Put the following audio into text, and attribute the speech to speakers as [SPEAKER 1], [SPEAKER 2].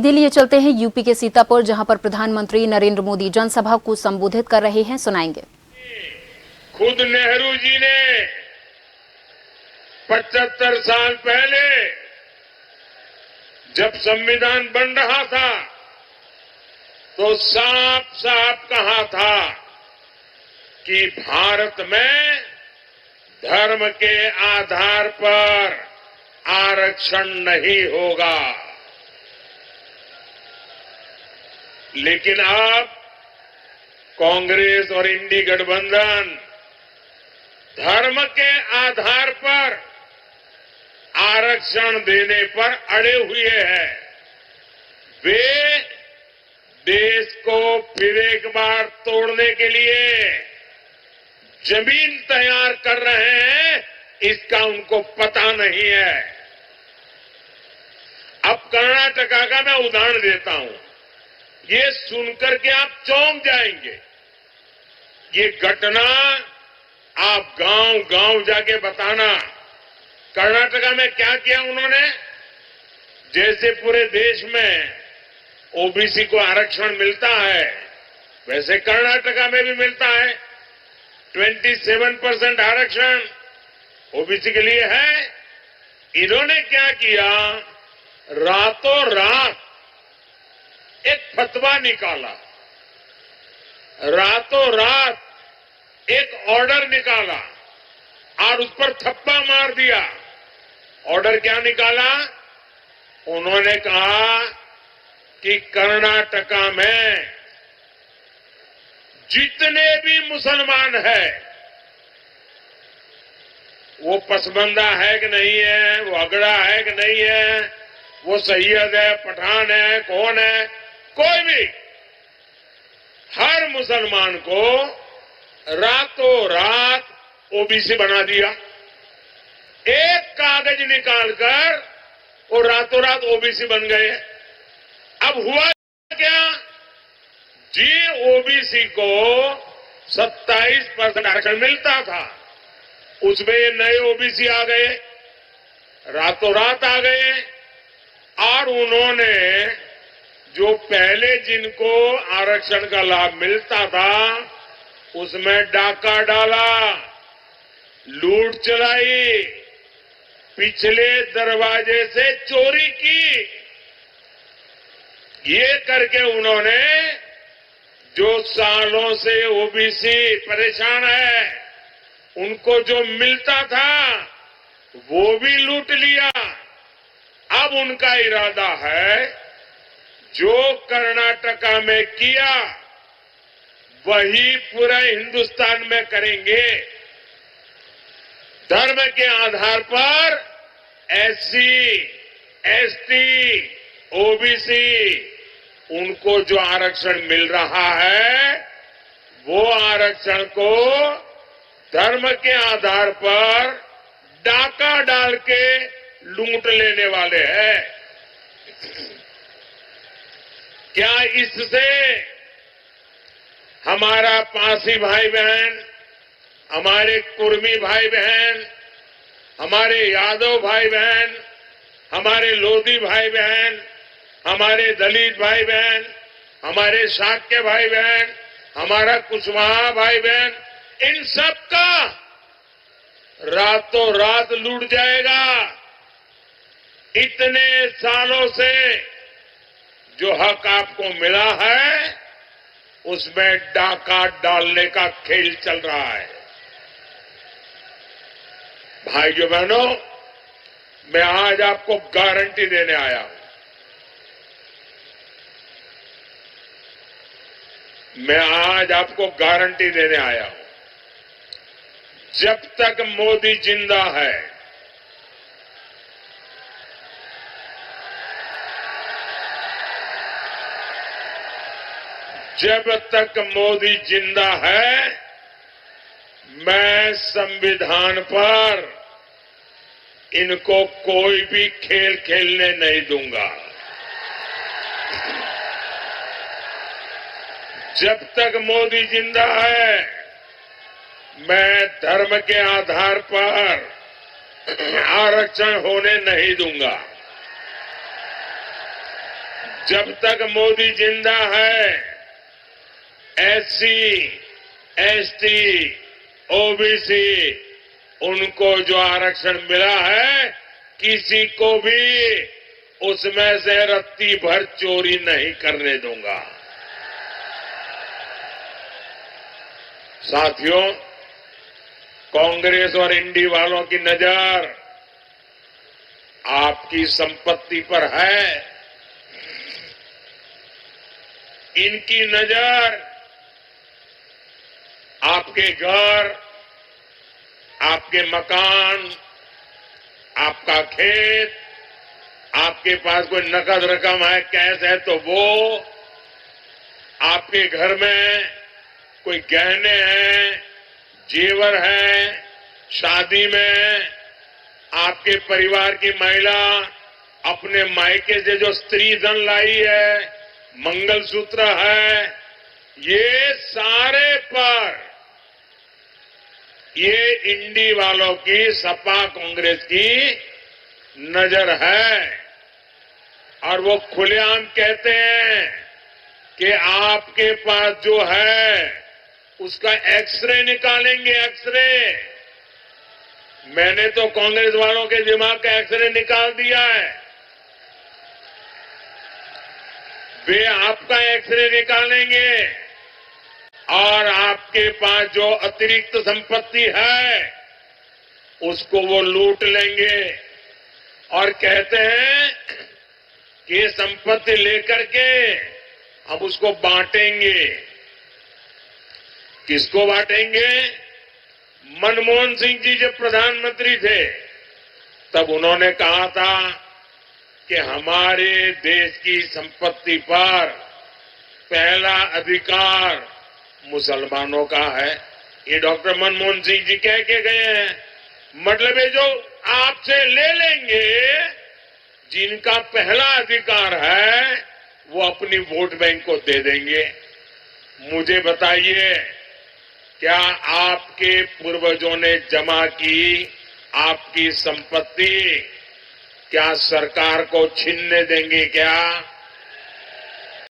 [SPEAKER 1] दिल्ली चलते हैं यूपी के सीतापुर, जहां पर प्रधानमंत्री नरेंद्र मोदी जनसभा को संबोधित कर रहे हैं। सुनाएंगे।
[SPEAKER 2] खुद नेहरू जी ने 75 साल पहले जब संविधान बन रहा था तो साफ साफ कहा था कि भारत में धर्म के आधार पर आरक्षण नहीं होगा। लेकिन अब कांग्रेस और इंडी गठबंधन धर्म के आधार पर आरक्षण देने पर अड़े हुए हैं। वे देश को फिर एक बार तोड़ने के लिए जमीन तैयार कर रहे हैं, इसका उनको पता नहीं है। अब कर्नाटका का मैं उदाहरण देता हूं, ये सुनकर के आप चौंक जाएंगे। ये घटना आप गांव गांव जाके बताना। कर्नाटका में क्या किया उन्होंने? जैसे पूरे देश में ओबीसी को आरक्षण मिलता है, वैसे कर्नाटका में भी मिलता है। 27% आरक्षण ओबीसी के लिए है। इन्होंने क्या किया? रातों रात एक फतवा निकाला, रातों रात एक ऑर्डर निकाला और उस पर थप्पा मार दिया। ऑर्डर क्या निकाला? उन्होंने कहा कि कर्नाटका में जितने भी मुसलमान हैं, वो पसबंदा है कि नहीं है, वो अगड़ा है कि नहीं है, वो सैयद है, पठान है, कौन है, कोई भी, हर मुसलमान को रातों रात ओबीसी बना दिया। एक कागज निकालकर वो रातों रात ओबीसी बन गए। अब हुआ क्या जी? ओबीसी को 27% आरक्षण मिलता था, उसमें ये नए ओबीसी आ गए, रातों रात आ गए। और उन्होंने जो पहले जिनको आरक्षण का लाभ मिलता था उसमें डाका डाला, लूट चलाई, पिछले दरवाजे से चोरी की। ये करके उन्होंने जो सालों से ओबीसी परेशान है, उनको जो मिलता था वो भी लूट लिया। अब उनका इरादा है जो कर्नाटका में किया वही पूरे हिंदुस्तान में करेंगे। धर्म के आधार पर एससी, एसटी, ओबीसी, उनको जो आरक्षण मिल रहा है वो आरक्षण को धर्म के आधार पर डाका डाल के लूट लेने वाले हैं। क्या इससे हमारा पारसी भाई बहन, हमारे कुर्मी भाई बहन, हमारे यादव भाई बहन, हमारे लोधी भाई बहन, हमारे दलित भाई बहन, हमारे शाक्य भाई बहन, हमारा कुशवाहा भाई बहन, इन सब का रातों रात लूट जाएगा? इतने सालों से जो हक आपको मिला है उसमें डाका डालने का खेल चल रहा है। भाइयों बहनों, मैं आज आपको गारंटी देने आया हूं। मैं आज आपको गारंटी देने आया हूं, जब तक मोदी जिंदा है, जब तक मोदी जिंदा है, मैं संविधान पर इनको कोई भी खेल खेलने नहीं दूंगा। जब तक मोदी जिंदा है, मैं धर्म के आधार पर आरक्षण होने नहीं दूंगा। जब तक मोदी जिंदा है, एससी, एसटी, ओबीसी, उनको जो आरक्षण मिला है, किसी को भी उसमें से रत्ती भर चोरी नहीं करने दूंगा। साथियों, कांग्रेस और इंडी वालों की नजर आपकी संपत्ति पर है। इनकी नजर आपके घर, आपके मकान, आपका खेत, आपके पास कोई नकद रकम है, कैश है तो वो, आपके घर में कोई गहने हैं, जेवर है, शादी में आपके परिवार की महिला अपने मायके से जो स्त्री धन लाई है, मंगलसूत्र है, ये सारे पर ये इंडी वालों की, सपा कांग्रेस की नजर है। और वो खुलेआम कहते हैं कि आपके पास जो है उसका एक्सरे निकालेंगे, एक्सरे। मैंने तो कांग्रेस वालों के दिमाग का एक्सरे निकाल दिया है। वे आपका एक्सरे निकालेंगे और आपके पास जो अतिरिक्त संपत्ति है उसको वो लूट लेंगे और कहते हैं कि संपत्ति लेकर के हम उसको बांटेंगे। किसको बांटेंगे? मनमोहन सिंह जी जब प्रधानमंत्री थे तब उन्होंने कहा था कि हमारे देश की संपत्ति पर पहला अधिकार मुसलमानों का है। ये डॉक्टर मनमोहन सिंह जी कह के गए हैं। मतलब ये जो आपसे ले लेंगे, जिनका पहला अधिकार है वो अपनी वोट बैंक को दे देंगे। मुझे बताइए, क्या आपके पूर्वजों ने जमा की आपकी संपत्ति क्या सरकार को छीनने देंगे क्या?